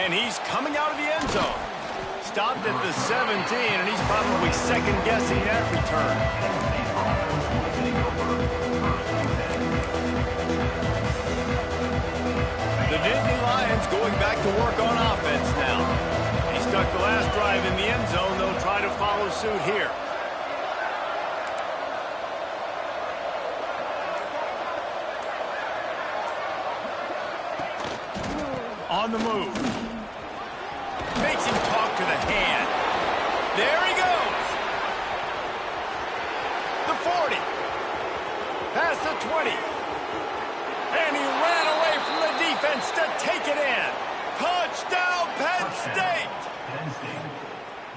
And he's coming out of the end zone. Stopped at the 17, and he's probably second-guessing that return. The Nittany Lions going back to work on offense now. He stuck the last drive in the end zone. They'll try to follow suit here. On the move. Makes him talk to the hand. There he goes. The 40. Past the 20. And he ran away from the defense to take it in. Touchdown, Penn State.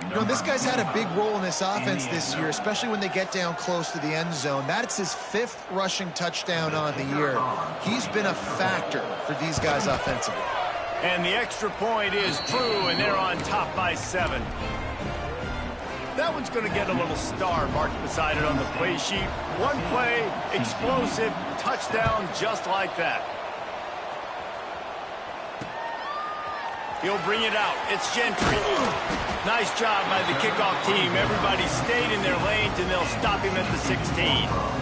You know, this guy's had a big role in this offense this year, especially when they get down close to the end zone. That's his 5th rushing touchdown on the year. He's been a factor for these guys offensively. And the extra point is true, and they're on top by 7. That one's going to get a little star marked beside it on the play sheet. One play, explosive, touchdown just like that. He'll bring it out. It's Gentry. Nice job by the kickoff team. Everybody stayed in their lanes, and they'll stop him at the 16.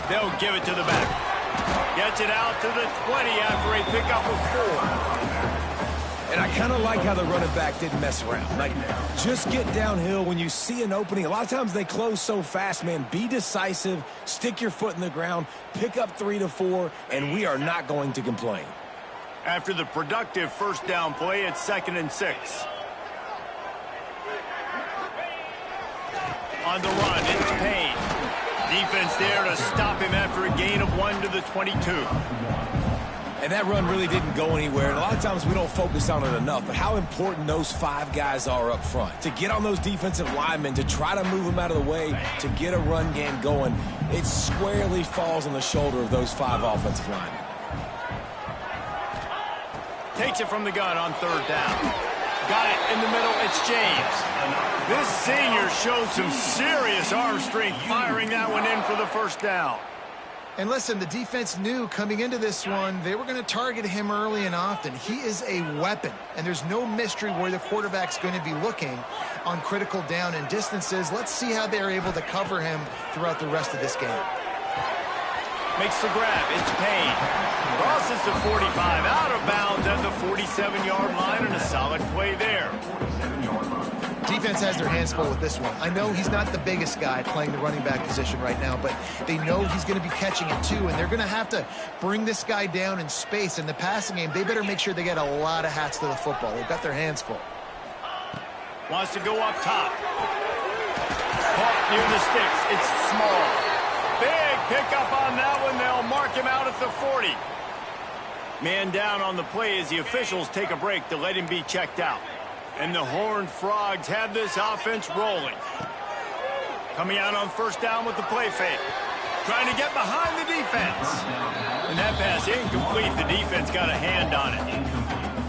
They'll give it to the back. Gets it out to the 20 after a pickup of 4. And I kind of like how the running back didn't mess around. Like, just get downhill when you see an opening. A lot of times they close so fast, man. Be decisive, stick your foot in the ground, pick up 3 to 4, and we are not going to complain. After the productive first down play, it's 2nd and 6. On the run, it's Penn. Defense there to stop him after a gain of 1 to the 22. And that run really didn't go anywhere. And a lot of times we don't focus on it enough, but how important those 5 guys are up front. To get on those defensive linemen, to try to move them out of the way, to get a run game going, it squarely falls on the shoulder of those 5 offensive linemen. Takes it from the gun on 3rd down. Got it in the middle. It's James. This senior showed some serious arm strength firing that one in for the first down. And listen, the defense knew coming into this one, they were going to target him early and often. He is a weapon, and there's no mystery where the quarterback's going to be looking on critical down and distances. Let's see how they're able to cover him throughout the rest of this game. Makes the grab. It's Penn. Crosses the 45, out of bounds at the 47-yard line, and a solid play there. Defense has their hands full with this one. I know he's not the biggest guy playing the running back position right now, but they know he's going to be catching it too, and they're going to have to bring this guy down in space. In the passing game, they better make sure they get a lot of hats to the football. They've got their hands full. Wants to go up top. Caught near the sticks. It's Small. Big pickup on that one. They'll mark him out at the 40. Man down on the play as the officials take a break to let him be checked out. And the Horned Frogs have this offense rolling. Coming out on 1st down with the play fake. Trying to get behind the defense. And that pass incomplete. The defense got a hand on it.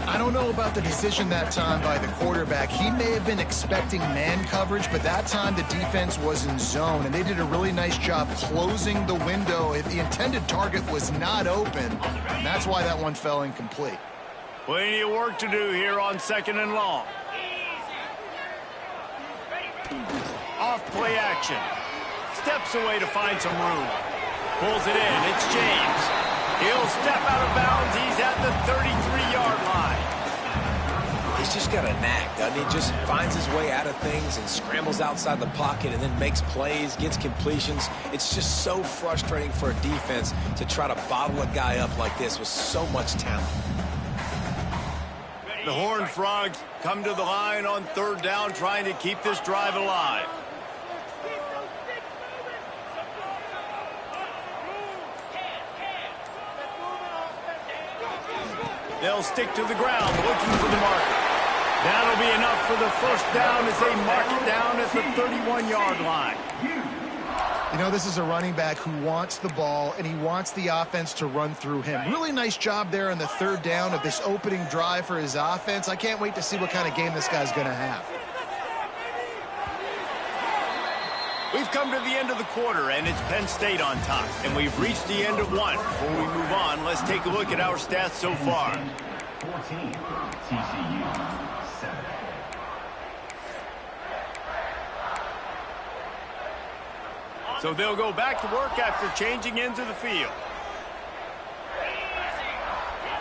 I don't know about the decision that time by the quarterback. He may have been expecting man coverage, but that time the defense was in zone, and they did a really nice job closing the window if the intended target was not open. And that's why that one fell incomplete. Plenty of work to do here on 2nd and long. Off play action. Steps away to find some room. Pulls it in. It's James. He'll step out of bounds. He's at the 33-yard line. He's just got a knack, doesn't he? Just finds his way out of things and scrambles outside the pocket and then makes plays, gets completions. It's just so frustrating for a defense to try to bottle a guy up like this with so much talent. The Horned Frogs come to the line on 3rd down, trying to keep this drive alive. They'll stick to the ground, looking for the marker. That'll be enough for the 1st down as they mark it down at the 31-yard line. You know, this is a running back who wants the ball, and he wants the offense to run through him. Really nice job there on the third down of this opening drive for his offense. I can't wait to see what kind of game this guy's going to have. We've come to the end of the quarter, and it's Penn State on top. And we've reached the end of one. Before we move on, let's take a look at our stats so far. 14, TCU 7. So they'll go back to work after changing into the field.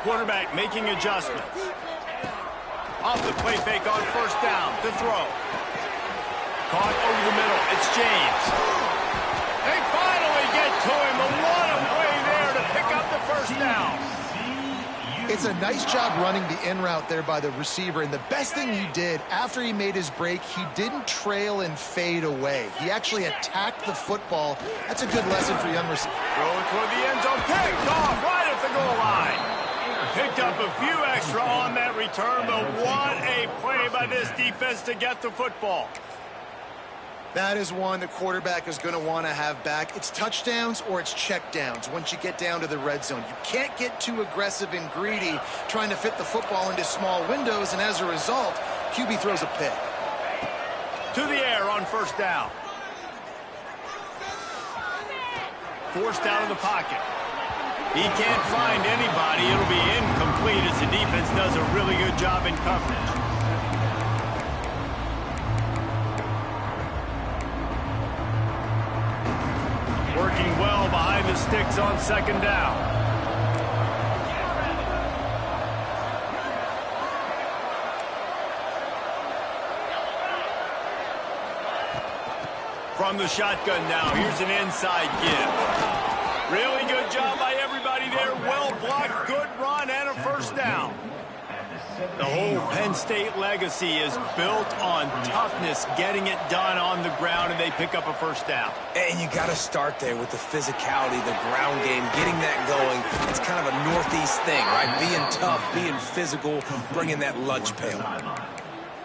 Quarterback making adjustments. Off the play fake on first down to throw. Caught over the middle. It's James. They finally get to him. A lot of play there to pick up the first down. It's a nice job running the in route there by the receiver, and the best thing he did after he made his break, he didn't trail and fade away. He actually attacked the football. That's a good lesson for young receivers. Throwing toward the end zone. Picked off right at the goal line. Picked up a few extra on that return, but what a play by this defense to get the football. That is one the quarterback is going to want to have back. It's touchdowns or it's checkdowns once you get down to the red zone. You can't get too aggressive and greedy trying to fit the football into small windows, and as a result, QB throws a pick. To the air on first down. Forced out of the pocket. He can't find anybody. It'll be incomplete as the defense does a really good job in coverage. Working well behind the sticks on second down. From the shotgun now, here's an inside give. Really good job by everybody there. Well blocked, good run, and a first down. The whole Penn State legacy is built on toughness, getting it done on the ground, and they pick up a first down. And you got to start there with the physicality, the ground game, getting that going. It's kind of a Northeast thing, right? Being tough, being physical, bringing that lunch pail.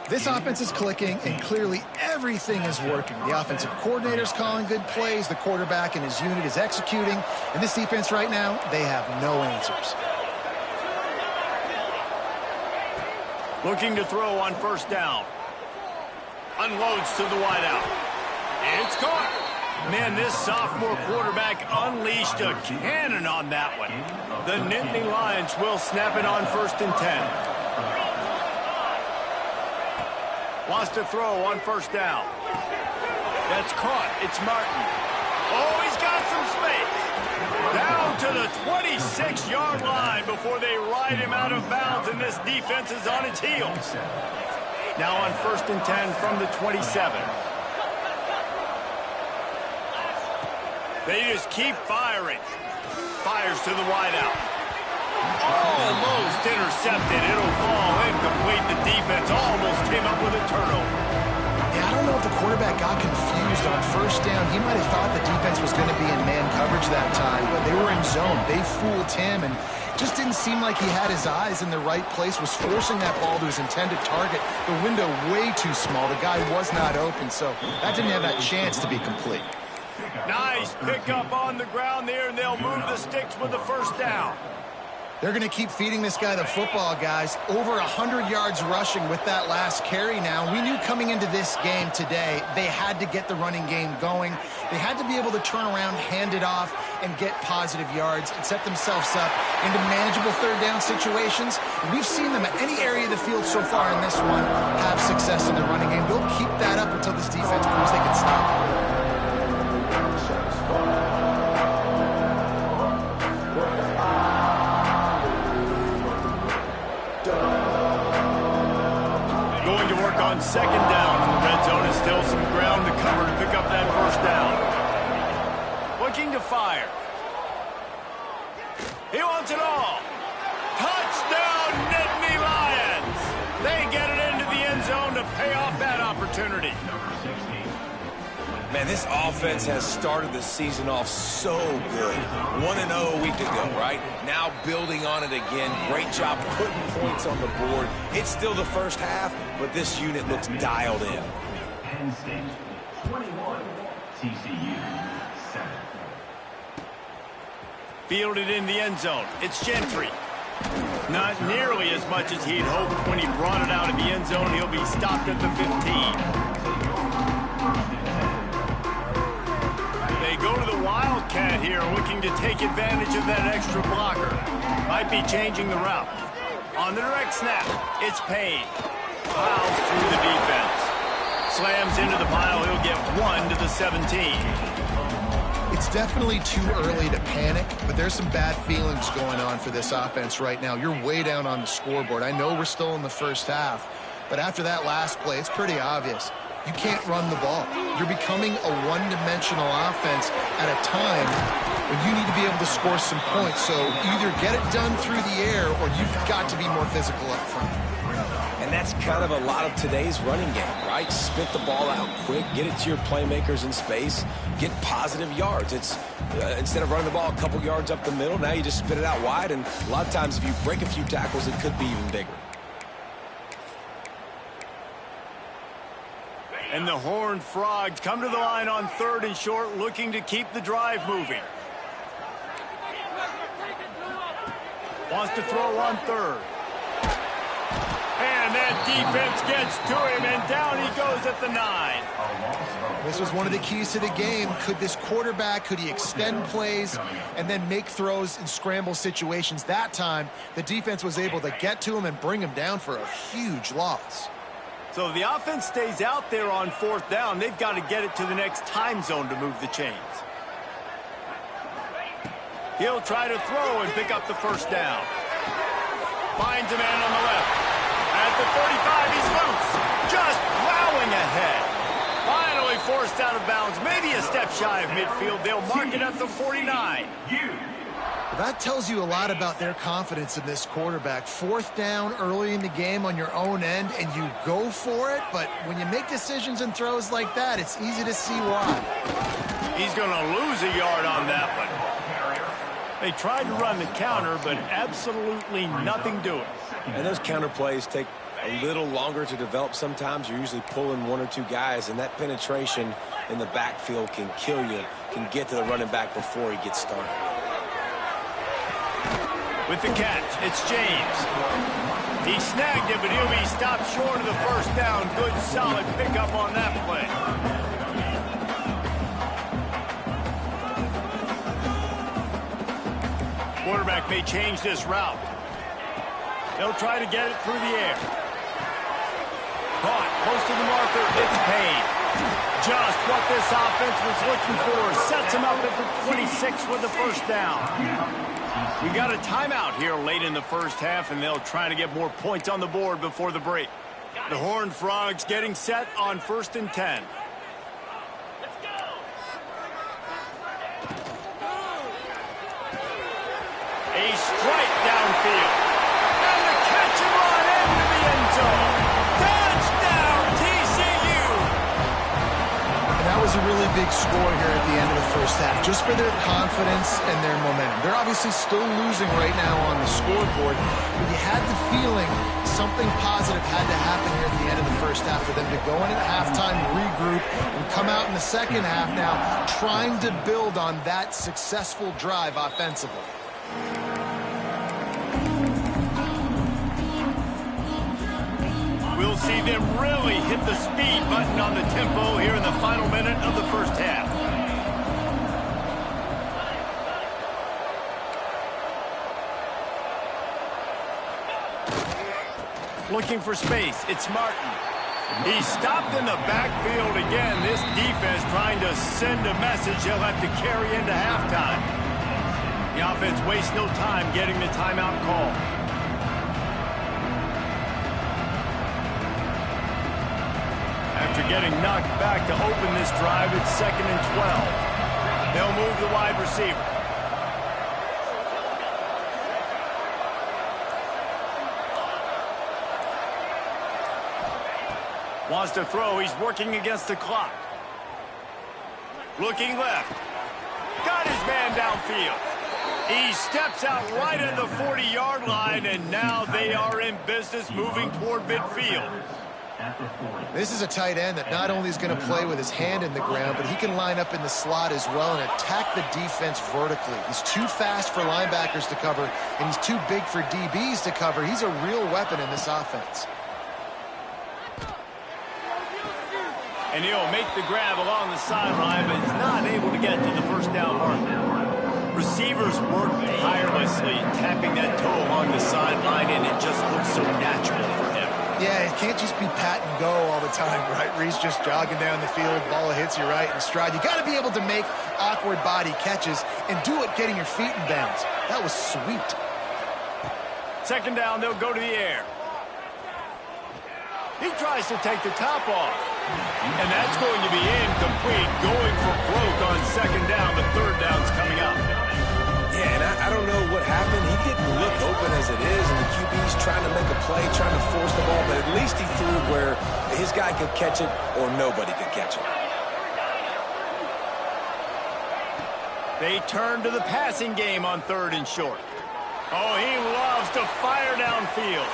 This offense is clicking, and clearly everything is working. The offensive coordinator's calling good plays, the quarterback and his unit is executing, and this defense right now, they have no answers. Looking to throw on first down. Unloads to the wideout. It's caught. Man, this sophomore quarterback unleashed a cannon on that one. The Nittany Lions will snap it on 1st and 10. Wants to throw on first down. That's caught. It's Martin. Oh, he's got some space. Down to the 26-yard line before they ride him out of bounds, and this defense is on its heels. Now on 1st and 10 from the 27. They just keep firing. Fires to the wideout. Almost intercepted. It'll fall incomplete. The defense almost came up with a turnover. Yeah, I don't know if the quarterback got confused on first down. He might have thought the defense was going to be in man coverage that time, but they were in zone. They fooled him, and just didn't seem like he had his eyes in the right place, was forcing that ball to his intended target. The window way too small. The guy was not open, so that didn't have that chance to be complete. Nice pickup on the ground there, and they'll move the sticks with the first down. They're going to keep feeding this guy the football, guys. Over 100 yards rushing with that last carry now. We knew coming into this game today, they had to get the running game going. They had to be able to turn around, hand it off, and get positive yards and set themselves up into manageable third down situations. And we've seen them at any area of the field so far in this one have success in the running game. They'll keep that up until this defense proves they can stop it. On second down in the red zone is still some ground to cover to pick up that first down. Looking to fire. He wants it all. Touchdown, Nittany Lions. They get it into the end zone to pay off that opportunity. Man, this offense has started the season off so good. 1-0 a week ago, right? Now building on it again. Great job putting points on the board. It's still the first half, but this unit looks dialed in. Penn State 21, TCU 7. Fielded in the end zone. It's Gentry. Not nearly as much as he'd hoped when he brought it out of the end zone. He'll be stopped at the 15. They go to the Wildcat here, looking to take advantage of that extra blocker. Might be changing the route. On the direct snap, it's Penn. Plows through the defense. Slams into the pile. He'll get 1 to the 17. It's definitely too early to panic, but there's some bad feelings going on for this offense right now. You're way down on the scoreboard. I know we're still in the first half, but after that last play, it's pretty obvious. You can't run the ball. You're becoming a one-dimensional offense at a time when you need to be able to score some points. So either get it done through the air or you've got to be more physical up front. And that's kind of a lot of today's running game, right? Spit the ball out quick, get it to your playmakers in space, get positive yards. It's instead of running the ball a couple yards up the middle, now you just spit it out wide, and a lot of times if you break a few tackles, it could be even bigger. And the Horned Frogs come to the line on 3rd and short, looking to keep the drive moving. Wants to throw on 3rd. And that defense gets to him, and down he goes at the 9. This was one of the keys to the game. Could this quarterback, could he extend plays and then make throws in scramble situations? That time, the defense was able to get to him and bring him down for a huge loss. So if the offense stays out there on 4th down, they've got to get it to the next time zone to move the chains. He'll try to throw and pick up the 1st down. Finds a man on the left. At the 35, he's loose. Just plowing ahead. Finally forced out of bounds. Maybe a step shy of midfield. They'll mark it at the 49. That tells you a lot about their confidence in this quarterback. 4th down early in the game on your own end, and you go for it. But when you make decisions and throws like that, it's easy to see why. He's going to lose a yard on that one. They tried to run the counter, but absolutely nothing doing. And those counter plays take a little longer to develop sometimes. You're usually pulling 1 or 2 guys, and that penetration in the backfield can kill you, can get to the running back before he gets started. With the catch, it's James. He snagged it, but he'll be stopped short of the 1st down. Good, solid pickup on that play. Quarterback may change this route. They'll try to get it through the air. Caught, close to the marker, it's Penn. Just what this offense was looking for. Sets him up at the 26 with the 1st down. We got a timeout here late in the first half, and they'll try to get more points on the board before the break. The Horned Frogs getting set on 1st and 10. A strike downfield. And the catch and run into the end zone. Touchdown, TCU! And that was a really big score here at the end of the first half, just for their confidence and their momentum. They're obviously still losing right now on the scoreboard, but you had the feeling something positive had to happen here at the end of the first half for them to go in at halftime, regroup, and come out in the second half now trying to build on that successful drive offensively. We'll see them really hit the speed button on the tempo here in the final minute of the first half. Looking for space, it's Martin. He's stopped in the backfield again. This defense trying to send a message he'll have to carry into halftime. The offense wastes no time getting the timeout call. After getting knocked back to open this drive, it's 2nd and 12. They'll move the wide receiver. Wants to throw. He's working against the clock. Looking left. Got his man downfield. He steps out right at the 40-yard line, and now they are in business moving toward midfield. at the 40. This is a tight end that not only is going to play with his hand in the ground, but he can line up in the slot as well and attack the defense vertically. He's too fast for linebackers to cover, and he's too big for DBs to cover. He's a real weapon in this offense. And he'll make the grab along the sideline, but he's not able to get to the first down marker. Receivers work tirelessly, tapping that toe along the sideline, and it just looks so natural for him. Yeah, it can't just be pat and go all the time, right? Reese just jogging down the field, ball hits you right in stride. You got to be able to make awkward body catches and do it getting your feet in bounds. That was sweet. Second down, they'll go to the air. He tries to take the top off. And that's going to be incomplete, going for broke on second down. The third down's coming up. Yeah, and I don't know what happened. He didn't look open as it is, and the QB's trying to make a play, trying to force the ball, but at least he threw where his guy could catch it or nobody could catch it. They turn to the passing game on third and short. Oh, he loves to fire downfield.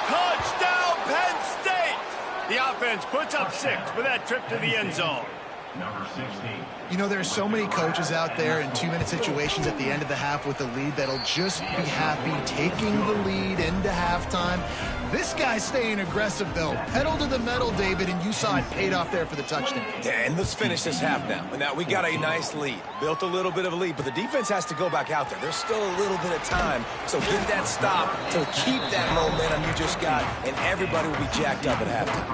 Touchdown, Penn State! The offense puts up 6 with that trip to the end zone. Number 16. You know, there's so many coaches out there in 2-minute situations at the end of the half with the lead that'll just be happy taking the lead into halftime. This guy's staying aggressive, though. Pedal to the metal, David, and you saw it paid off there for the touchdown. Yeah, and let's finish this half now. Now, we got a nice lead. Built a little bit of a lead, but the defense has to go back out there. There's still a little bit of time, so get that stop to keep that momentum you just got, and everybody will be jacked up at halftime.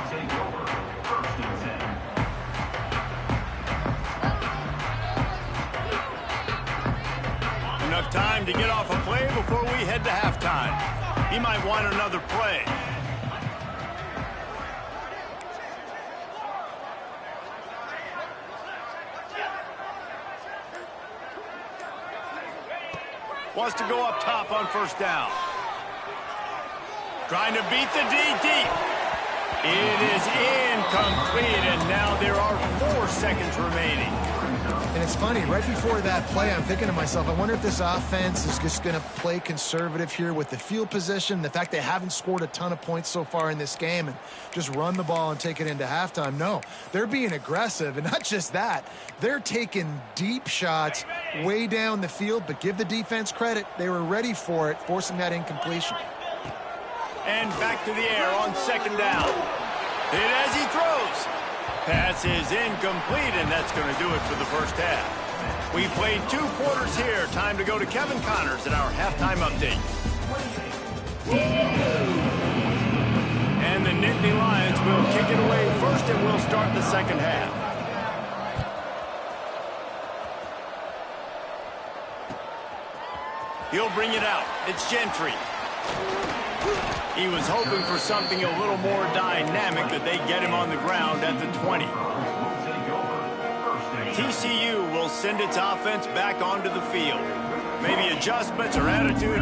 Take over. First and 10. Enough time to get off a play before we head to halftime. He might want another play. Wants to go up top on first down. Trying to beat the D deep. It is incomplete, and now there are 4 seconds remaining. And it's funny, right before that play, I'm thinking to myself, I wonder if this offense is just going to play conservative here with the field position, the fact they haven't scored a ton of points so far in this game, and just run the ball and take it into halftime. No, they're being aggressive, and not just that, they're taking deep shots way down the field, but give the defense credit. They were ready for it, forcing that incompletion. And back to the air on second down. Hit as he throws. Pass is incomplete, and that's going to do it for the first half. We played 2 quarters here. Time to go to Kevin Connors at our halftime update. And the Nittany Lions will kick it away first, and we'll start the second half. He'll bring it out. It's Gentry. He was hoping for something a little more dynamic, that they get him on the ground at the 20. TCU will send its offense back onto the field. Maybe adjustments or attitude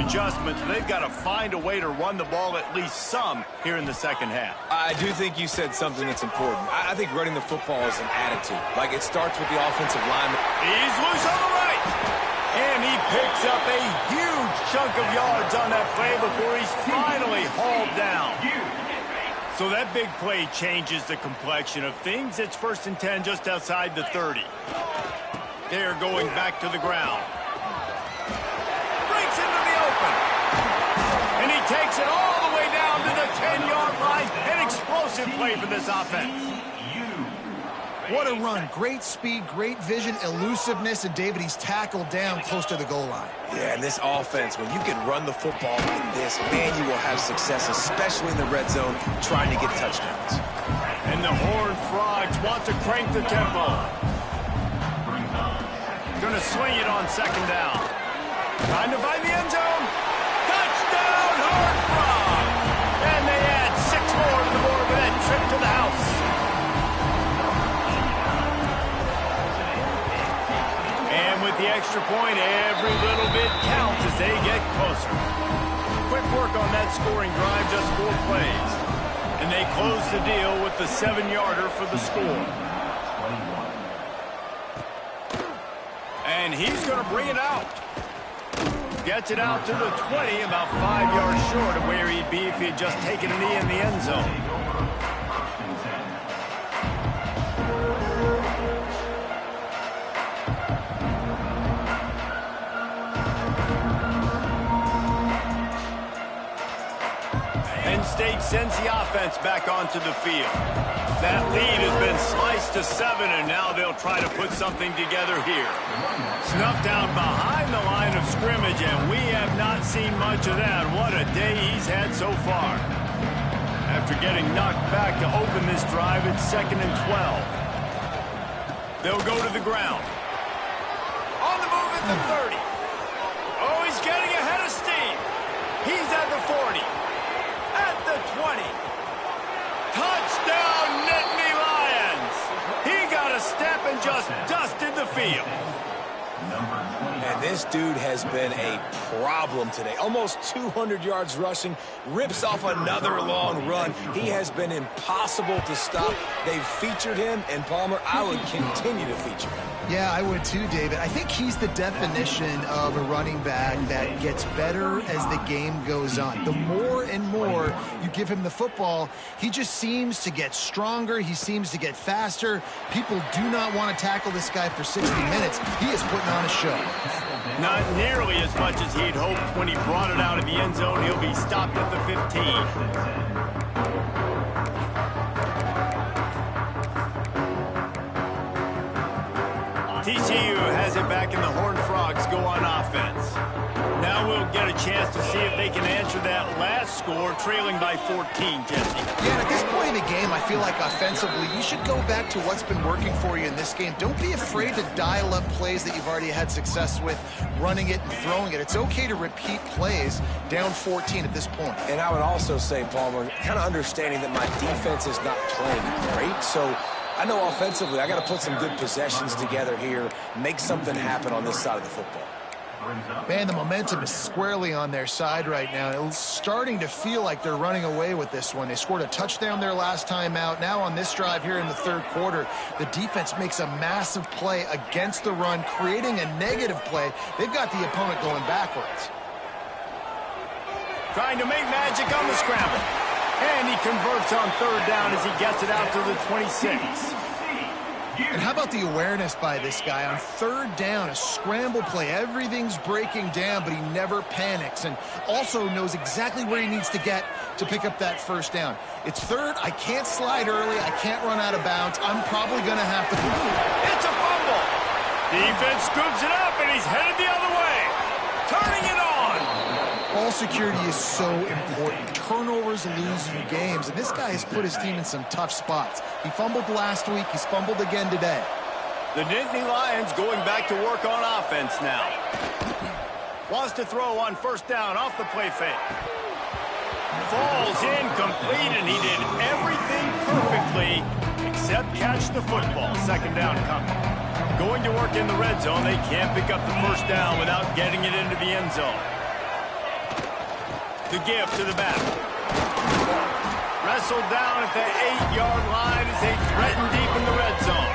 adjustments. They've got to find a way to run the ball at least some here in the second half. I do think you said something that's important. I think running the football is an attitude. Like, it starts with the offensive lineman. He's loose on the right. And he picks up a huge chunk of yards on that play before he's finally hauled down. So that big play changes the complexion of things. It's first and 10 just outside the 30. They're going back to the ground. Breaks into the open. And he takes it all the way down to the 10-yard line. An explosive play for this offense. What a run. Great speed, great vision, elusiveness, and David, he's tackled down close to the goal line. Yeah, and this offense, when you can run the football like this, man, you will have success, especially in the red zone, trying to get touchdowns. And the Horned Frogs want to crank the tempo. Going to swing it on second down. Trying to find the end zone. Touchdown, Horned Frogs! And they add 6 more to the board with that trip to the house. And with the extra point, every little bit counts as they get closer. Quick work on that scoring drive, just 4 plays. And they close the deal with the 7-yarder for the score. And he's going to bring it out. Gets it out to the 20, about 5 yards short of where he'd be if he had just taken a knee in the end zone. Penn State sends the offense back onto the field. That lead has been sliced to 7, and now they'll try to put something together here. Snuffed out behind the line of scrimmage, and we have not seen much of that. What a day he's had so far. After getting knocked back to open this drive, it's 2nd and 12. They'll go to the ground. On the move at the 30. Oh, he's getting ahead of steam. He's at the 40. At the 20. Touchdown, Nittany Lions! He got a step and just dusted the field. And this dude has been a problem today. Almost 200 yards rushing, rips off another long run. He has been impossible to stop. They've featured him, and Palmer, I would continue to feature him. Yeah, I would too, David. I think he's the definition of a running back that gets better as the game goes on. The more and more you give him the football, he just seems to get stronger. He seems to get faster. People do not want to tackle this guy for 60 minutes. He is putting on a show. Not nearly as much as he'd hoped when he brought it out of the end zone. He'll be stopped at the 15. TCU has it back and the Horned Frogs go on offense. Now we'll get a chance to see if they can answer that last score, trailing by 14, Jesse. Yeah, at this point in the game, I feel like offensively, you should go back to what's been working for you in this game. Don't be afraid to dial up plays that you've already had success with, running it and throwing it. It's okay to repeat plays down 14 at this point. And I would also say, Palmer, kind of understanding that my defense is not playing great, so I know offensively I got to put some good possessions together here, make something happen on this side of the football. Man, the momentum is squarely on their side right now. It's starting to feel like they're running away with this one. They scored a touchdown their last time out. Now on this drive here in the third quarter, the defense makes a massive play against the run, creating a negative play. They've got the opponent going backwards. Trying to make magic on the scramble. And he converts on third down as he gets it out to the 26. And how about the awareness by this guy on third down, a scramble play. Everything's breaking down, but he never panics and also knows exactly where he needs to get to pick up that first down. It's third. I can't slide early. I can't run out of bounds. I'm probably going to have to. It's a fumble. Defense scoops it up, and he's headed the other way. Turning it on. Ball security is so important. Turnovers lose you games, and this guy has put his team in some tough spots. He fumbled last week. He's fumbled again today. The Nittany Lions going back to work on offense now. Wants to throw on first down off the play fake. Falls incomplete, and he did everything perfectly except catch the football. Second down coming. Going to work in the red zone. They can't pick up the first down without getting it into the end zone. The give to the back. Wrestled down at the 8-yard line as they threaten deep in the red zone.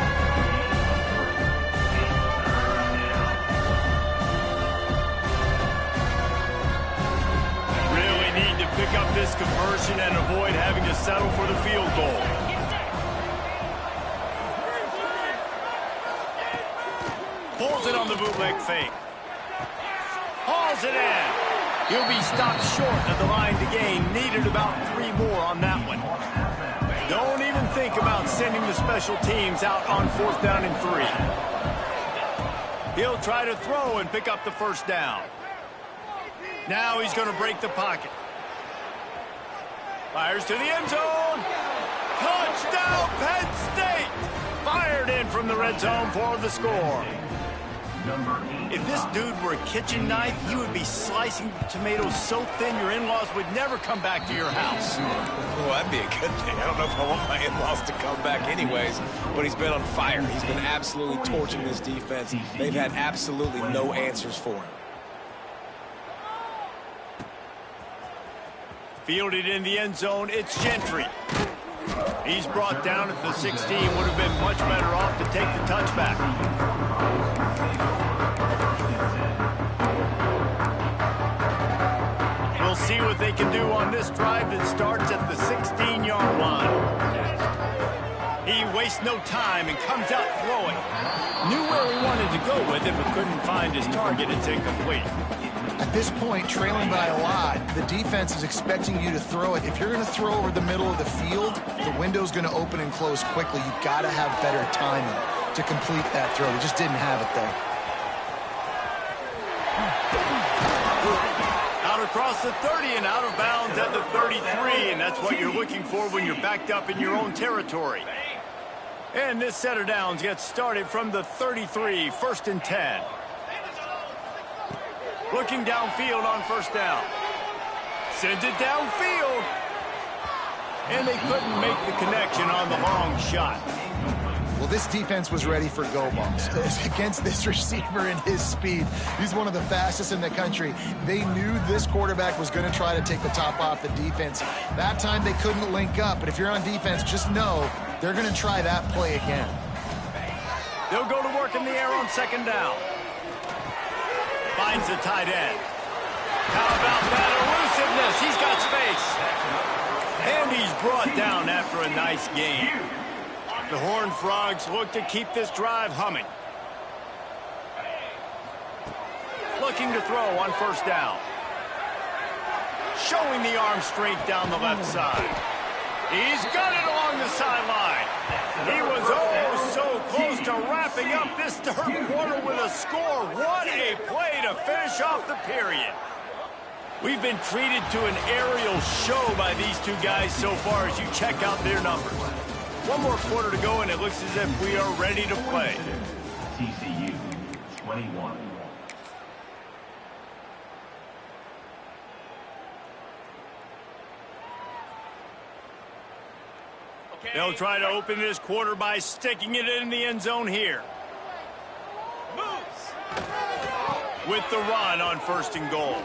Really need to pick up this conversion and avoid having to settle for the field goal. Pulls it on the bootleg fake. Hauls it in. He'll be stopped short of the line to gain. Needed about 3 more on that one. Don't even think about sending the special teams out on fourth down and 3. He'll try to throw and pick up the first down. Now he's going to break the pocket. Fires to the end zone. Touchdown, Penn State! Fired in from the red zone for the score. If this dude were a kitchen knife, he would be slicing tomatoes so thin your in-laws would never come back to your house. Well, that'd be a good thing. I don't know if I want my in-laws to come back anyways, but he's been on fire. He's been absolutely torching this defense. They've had absolutely no answers for him. Fielded in the end zone, it's Gentry. He's brought down at the 16. Would have been much better off to take the touchback. do on this drive that starts at the 16-yard line. He wastes no time and comes out throwing. Knew where he wanted to go with it, but couldn't find his target. It's incomplete. At this point, trailing by a lot, the defense is expecting you to throw it. If you're going to throw over the middle of the field, the window's going to open and close quickly. You got to have better timing to complete that throw. They just didn't have it there. Out across the 30 and out of bounds at the 33, and that's what you're looking for when you're backed up in your own territory. And this set of downs gets started from the 33, 1st and 10. Looking downfield on 1st down. Sends it downfield. And they couldn't make the connection on the long shot. Well, this defense was ready for go balls. Against this receiver and his speed, he's one of the fastest in the country. They knew this quarterback was going to try to take the top off the defense. That time they couldn't link up, but if you're on defense, just know they're going to try that play again. They'll go to work in the air on 2nd down. Finds the tight end. How about that elusiveness? He's got space. And he's brought down after a nice gain. The Horned Frogs look to keep this drive humming. Looking to throw on 1st down. Showing the arm strength down the left side. He's got it along the sideline. He was oh so close to wrapping up this 3rd quarter with a score. What a play to finish off the period. We've been treated to an aerial show by these two guys so far as you check out their numbers. One more quarter to go, and it looks as if we are ready to play. TCU 21. They'll try to open this quarter by sticking it in the end zone here. With the run on 1st and goal.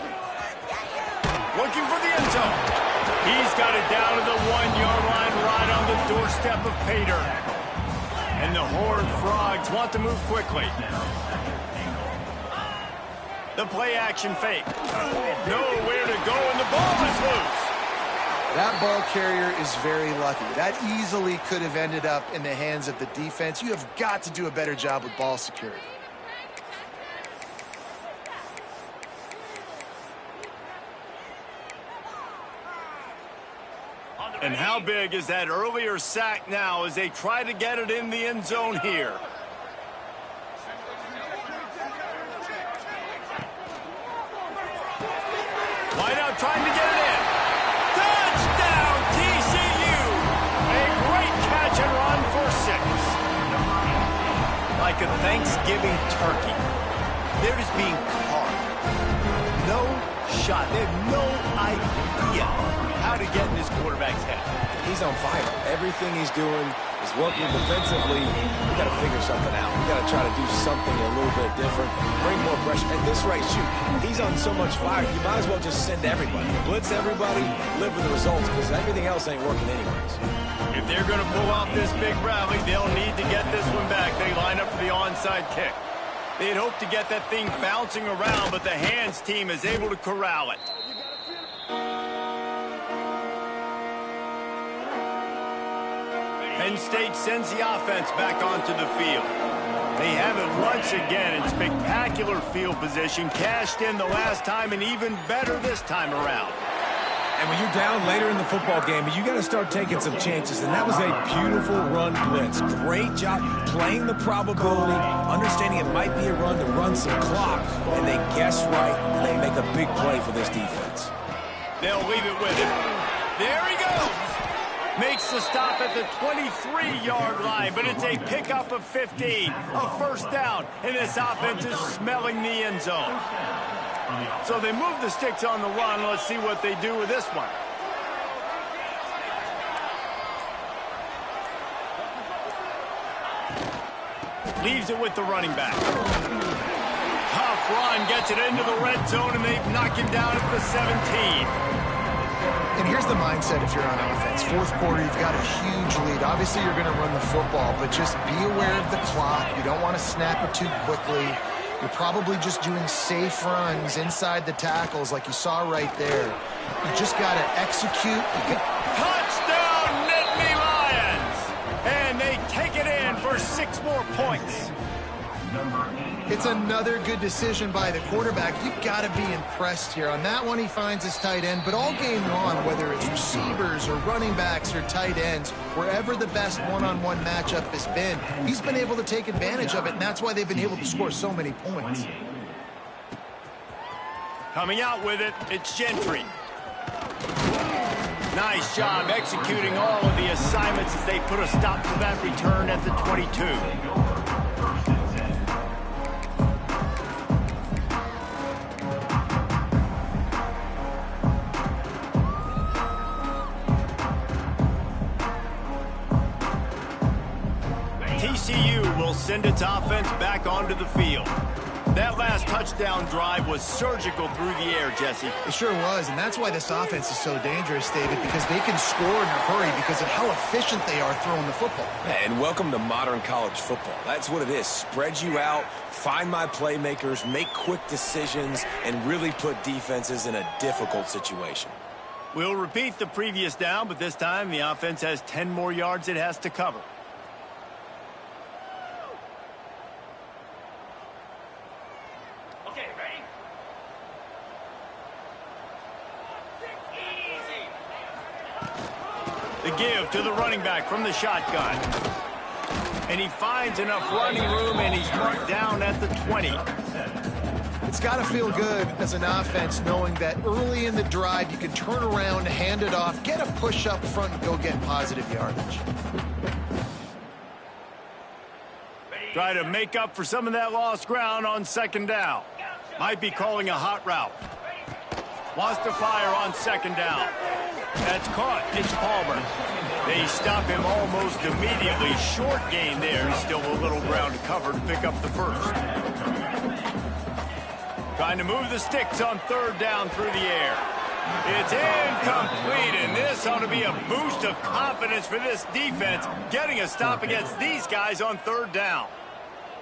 Looking for the end zone. He's got it down to the 1-yard line right on the doorstep of Pater. And the Horned Frogs want to move quickly. The play action fake. Nowhere to go, and the ball is loose. That ball carrier is very lucky. That easily could have ended up in the hands of the defense. You have got to do a better job with ball security. And how big is that earlier sack now as they try to get it in the end zone here? Wide out trying to get it in. Touchdown, TCU! A great catch and run for 6. Like a Thanksgiving turkey. They're just being carved. No shot. They have no idea how to get in this quarterback's head. He's on fire. Everything he's doing is working defensively. We got to figure something out. We got to try to do something a little bit different, bring more pressure. At this rate, shoot, he's on so much fire, you might as well just send everybody. Blitz everybody, live with the results, because everything else ain't working anyways. If they're going to pull off this big rally, they'll need to get this one back. They line up for the onside kick. They'd hoped to get that thing bouncing around, but the hands team is able to corral it. Penn State sends the offense back onto the field. They have it once again in spectacular field position, cashed in the last time, and even better this time around. And when you're down later in the football game, you got to start taking some chances, and that was a beautiful run blitz. Great job playing the probability, understanding it might be a run to run some clock, and they guess right, and they make a big play for this defense. They'll leave it with him. There he goes. Makes the stop at the 23-yard line, but it's a pickup of 15, a 1st down, and this offense is smelling the end zone. So they move the sticks on the run. Let's see what they do with this one. Leaves it with the running back. Tough run, gets it into the red zone, and they knock him down at the 17. And here's the mindset if you're on offense. 4th quarter, you've got a huge lead. Obviously, you're going to run the football, but just be aware of the clock. You don't want to snap it too quickly. You're probably just doing safe runs inside the tackles like you saw right there. You just got to execute. Touchdown, Nittany Lions! And they take it in for 6 more points. It's another good decision by the quarterback. You've got to be impressed here. On that one, he finds his tight end, but all game long, whether it's receivers or running backs or tight ends, wherever the best one-on-one matchup has been, he's been able to take advantage of it, and that's why they've been able to score so many points. Coming out with it, it's Gentry. Nice job executing all of the assignments as they put a stop to that return at the 22. TCU will send its offense back onto the field. That last touchdown drive was surgical through the air, Jesse. It sure was, and that's why this offense is so dangerous, David, because they can score in a hurry because of how efficient they are throwing the football. And welcome to modern college football. That's what it is. Spread you out, find my playmakers, make quick decisions, and really put defenses in a difficult situation. We'll repeat the previous down, but this time the offense has 10 more yards it has to cover. The give to the running back from the shotgun. And he finds enough running room, and he's marked down at the 20. It's got to feel good as an offense knowing that early in the drive you can turn around, hand it off, get a push up front, and go get positive yardage. Try to make up for some of that lost ground on 2nd down. Might be calling a hot route. Wants to fire on 2nd down. That's caught. It's Palmer. They stop him almost immediately. Short gain there. Still a little ground to cover to pick up the first. Trying to move the sticks on 3rd down through the air. It's incomplete, and this ought to be a boost of confidence for this defense, getting a stop against these guys on 3rd down.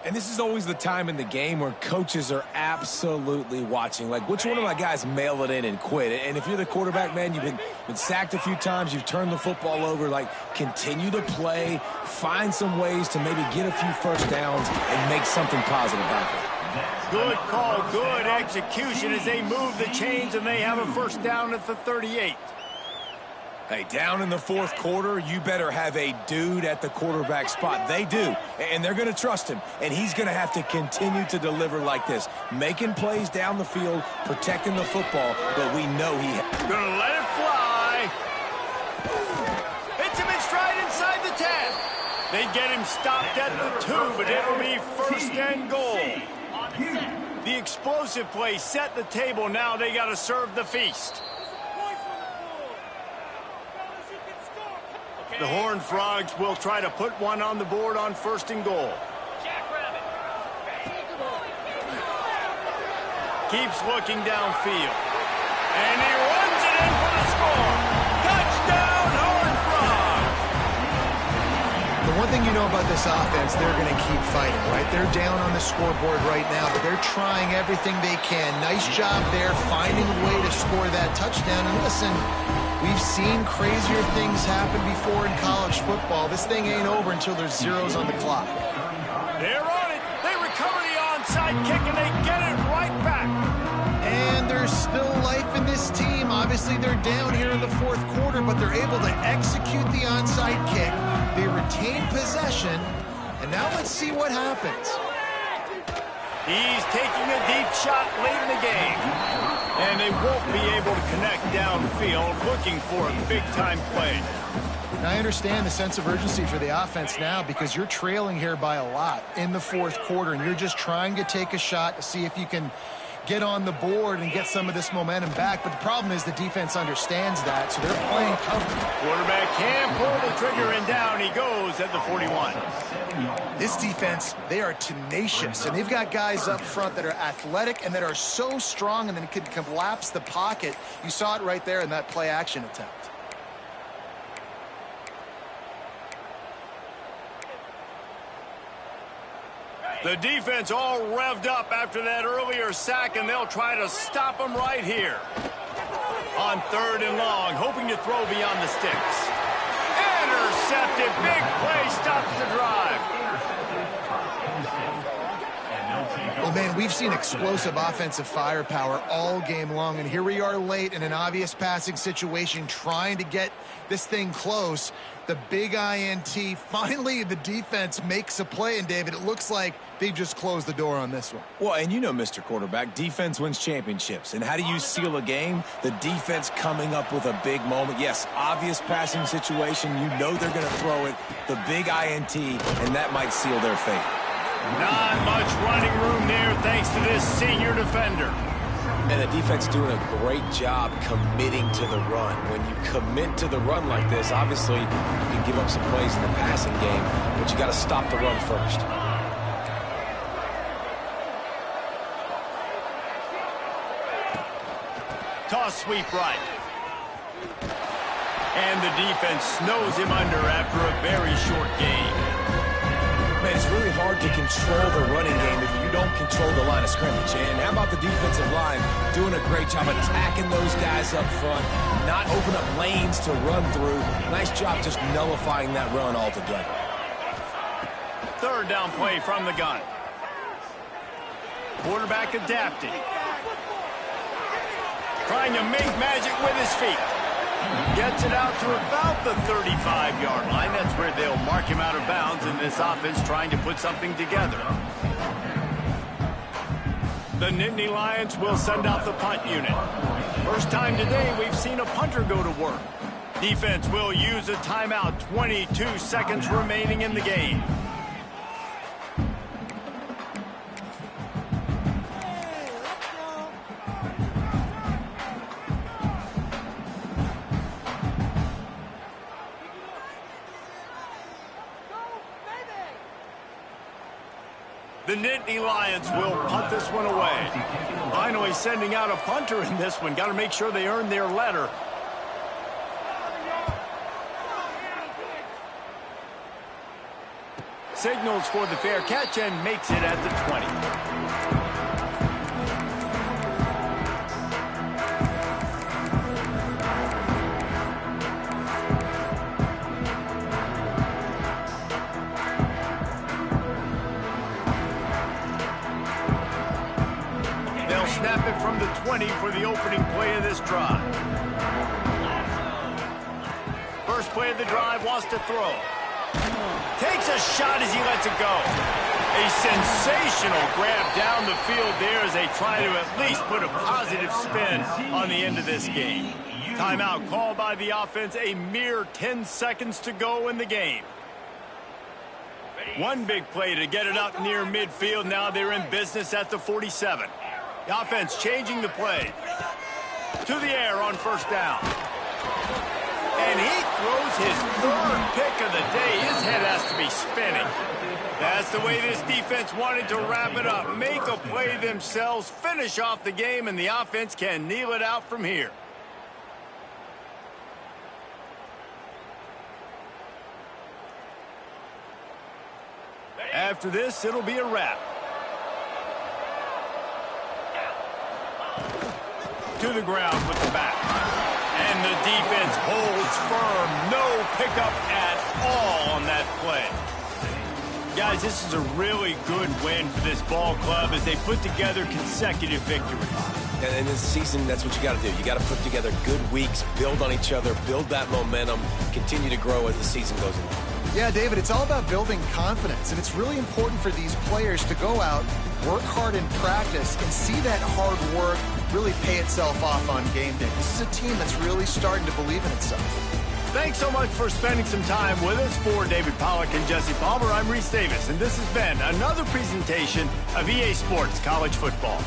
And this is always the time in the game where coaches are absolutely watching. Like, which one of my guys mail it in and quit? And if you're the quarterback, man, you've been sacked a few times, you've turned the football over, like, continue to play, find some ways to maybe get a few first downs and make something positive happen. Good call, good execution as they move the chains, and they have a first down at the 38. Hey, down in the 4th quarter, you better have a dude at the quarterback spot. They do, and they're going to trust him, and he's going to have to continue to deliver like this, making plays down the field, protecting the football, but we know he... Going to let it fly. Hits him in stride inside the 10. They get him stopped at the 2, but it'll be 1st and goal. The explosive play set the table. Now they got to serve the feast. The Horned Frogs will try to put one on the board on 1st and goal. Keeps looking downfield. And he runs it in for the score. Touchdown, Horned Frogs! The one thing you know about this offense, they're going to keep fighting, right? They're down on the scoreboard right now, but they're trying everything they can. Nice job there, finding a way to score that touchdown. And listen, we've seen crazier things happen before in college football. This thing ain't over until there's zeros on the clock. They're on it. They recover the onside kick, and they get it right back. And there's still life in this team. Obviously, they're down here in the 4th quarter, but they're able to execute the onside kick. They retain possession, and now let's see what happens. He's taking a deep shot late in the game. And they won't be able to connect downfield, looking for a big-time play. Now, I understand the sense of urgency for the offense now because you're trailing here by a lot in the 4th quarter, and you're just trying to take a shot to see if you can get on the board and get some of this momentum back. But the problem is the defense understands that, so they're playing cover. Quarterback can pull the trigger, and down he goes at the 41. This defense, they are tenacious, and they've got guys up front that are athletic and that are so strong and then can collapse the pocket. You saw it right there in that play-action attempt. The defense all revved up after that earlier sack, and they'll try to stop them right here. On 3rd and long, hoping to throw beyond the sticks. Intercepted. Big play stops the drive. Well, man, we've seen explosive offensive firepower all game long, and here we are late in an obvious passing situation trying to get this thing close. The big INT, finally the defense makes a play, and David, it looks like they just closed the door on this one. Well, and you know, Mr. Quarterback, defense wins championships. And how do you seal a game? The defense coming up with a big moment. Yes, obvious passing situation. You know they're going to throw it. The big INT, and that might seal their fate. Not much running room there thanks to this senior defender. And the defense doing a great job committing to the run. When you commit to the run like this, obviously you can give up some plays in the passing game, but you got to stop the run first. Toss sweep right. And the defense snows him under after a very short game. Man, it's really hard to control the running game if you don't control the line of scrimmage. And how about the defensive line doing a great job attacking those guys up front, not open up lanes to run through. Nice job just nullifying that run altogether. 3rd down play from the gun. Quarterback adapting. Trying to make magic with his feet. Gets it out to about the 35-yard line. That's where they'll mark him out of bounds in this offense trying to put something together. The Nittany Lions will send out the punt unit. First time today we've seen a punter go to work. Defense will use a timeout. 22 seconds remaining in the game. The Nittany Lions will punt this one away. Finally sending out a punter in this one. Got to make sure they earn their letter. Signals for the fair catch and makes it at the 20. Snap it from the 20 for the opening play of this drive. First play of the drive, wants to throw. Takes a shot as he lets it go. A sensational grab down the field there as they try to at least put a positive spin on the end of this game. Timeout called by the offense, a mere 10 seconds to go in the game. One big play to get it up near midfield. Now they're in business at the 47. The offense changing the play. To the air on 1st down. And he throws his 3rd pick of the day. His head has to be spinning. That's the way this defense wanted to wrap it up. Make a play themselves, finish off the game, and the offense can kneel it out from here. After this, it'll be a wrap. To the ground with the back. And the defense holds firm. No pickup at all on that play. Guys, this is a really good win for this ball club as they put together consecutive victories. And in this season, that's what you got to do. You got to put together good weeks, build on each other, build that momentum, continue to grow as the season goes along. Yeah, David, it's all about building confidence, and it's really important for these players to go out, work hard in practice, and see that hard work really pay itself off on game day. This is a team that's really starting to believe in itself. Thanks so much for spending some time with us. For David Pollack and Jesse Palmer, I'm Reese Davis, and this has been another presentation of EA Sports College Football.